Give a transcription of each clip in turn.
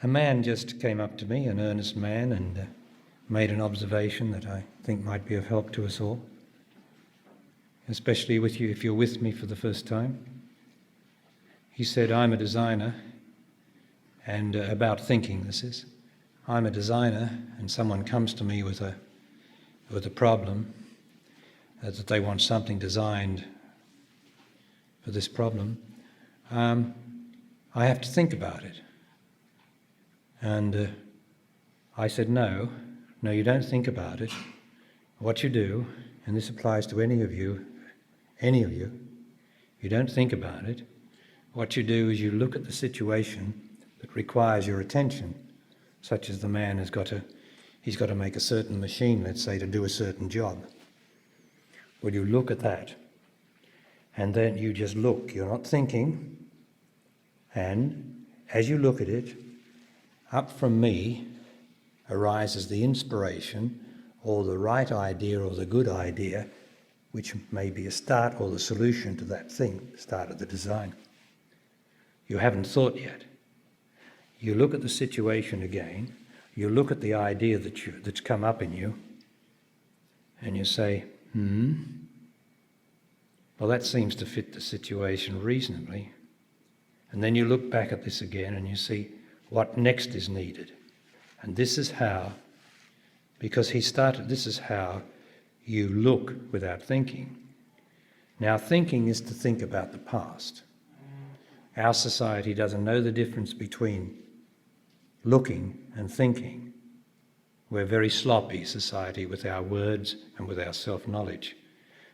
A man just came up to me, an earnest man, and made an observation that I think might be of help to us all, especially with you if you're with me for the first time. He said, I'm a designer, and about thinking this is. I'm a designer, and someone comes to me with a problem, that they want something designed for this problem. I have to think about it. And I said, no, you don't think about it. What you do, and this applies to any of you, you don't think about it. What you do is you look at the situation that requires your attention, such as the man he's got to make a certain machine, let's say, to do a certain job. Well, you look at that, and then you just look. You're not thinking, and as you look at it, up from me arises the inspiration or the right idea or the good idea, which may be a start or the solution to that thing, the start of the design. You haven't thought yet. You look at the situation again, you look at the idea that's come up in you, and you say, well, that seems to fit the situation reasonably. And then you look back at this again and you see what next is needed. And this is how, because this is how you look without thinking. Now, thinking is to think about the past. Our society doesn't know the difference between looking and thinking. We're a very sloppy society with our words and with our self-knowledge.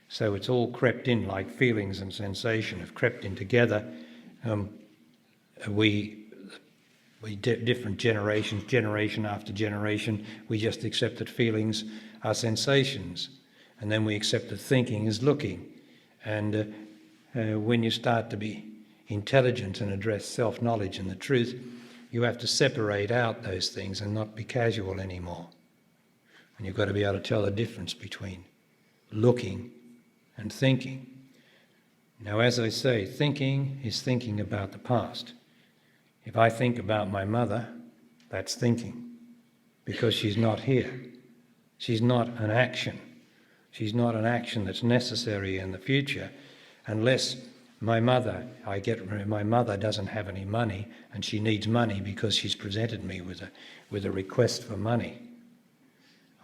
So it's all crept in, like feelings and sensation have crept in together. Different generations, generation after generation, we just accept that feelings are sensations. And then we accept that thinking is looking. And when you start to be intelligent and address self-knowledge and the truth, you have to separate out those things and not be casual anymore. And you've got to be able to tell the difference between looking and thinking. Now, as I say, thinking is thinking about the past. If I think about my mother, that's thinking, because she's not here. She's not an action. She's not an action that's necessary in the future, unless my mother doesn't have any money, and she needs money because she's presented me with a request for money.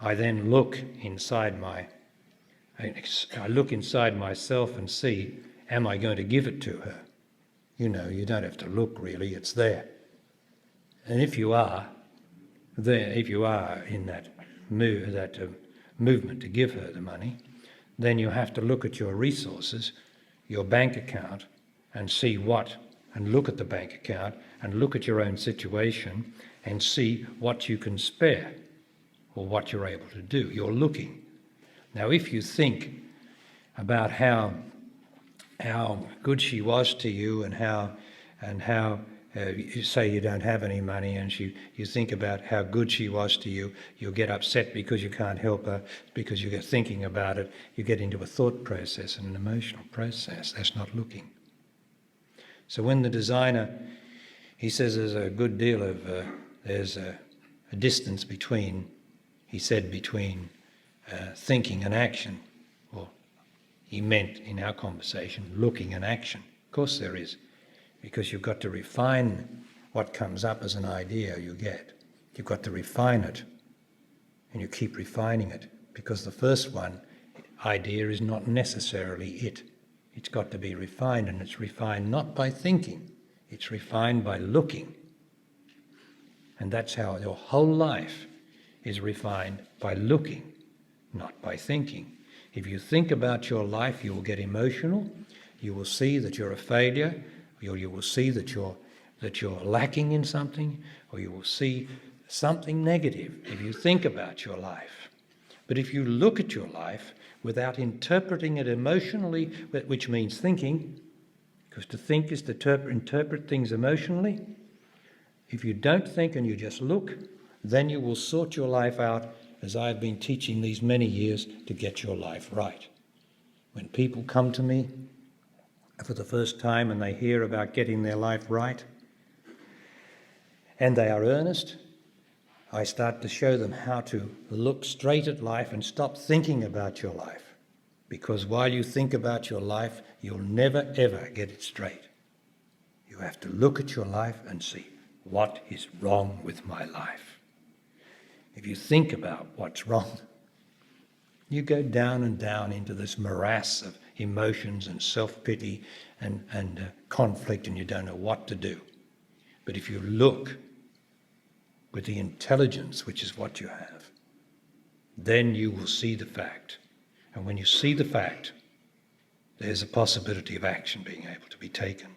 I then look inside myself and see, am I going to give it to her? You know, you don't have to look really, it's there. And if you are in that movement to give her the money, then you have to look at your resources, your bank account, and look at the bank account and look at your own situation and see what you can spare or what you're able to do. You're looking. Now, if you think about how good she was to you and how you say you don't have any money and you think about how good she was to you, you'll get upset because you can't help her, because you get thinking about it, you get into a thought process and an emotional process. That's not looking. So when the designer, he says there's a good deal of, there's a distance between thinking and action. He meant in our conversation looking and action. Of course there is, because you've got to refine what comes up as an idea you get. You've got to refine it, and you keep refining it, because the first idea is not necessarily it. It's got to be refined, and it's refined not by thinking, it's refined by looking. And that's how your whole life is refined, by looking, not by thinking. If you think about your life, you will get emotional. You will see that you're a failure. You will see that you're lacking in something, or you will see something negative if you think about your life. But if you look at your life without interpreting it emotionally, which means thinking, because to think is to interpret things emotionally. If you don't think and you just look, then you will sort your life out, as I've been teaching these many years, to get your life right. When people come to me for the first time and they hear about getting their life right, and they are earnest, I start to show them how to look straight at life and stop thinking about your life. Because while you think about your life, you'll never ever get it straight. You have to look at your life and see, what is wrong with my life? If you think about what's wrong, you go down and down into this morass of emotions and self-pity and conflict, and you don't know what to do. But if you look with the intelligence, which is what you have, then you will see the fact. And when you see the fact, there's a possibility of action being able to be taken.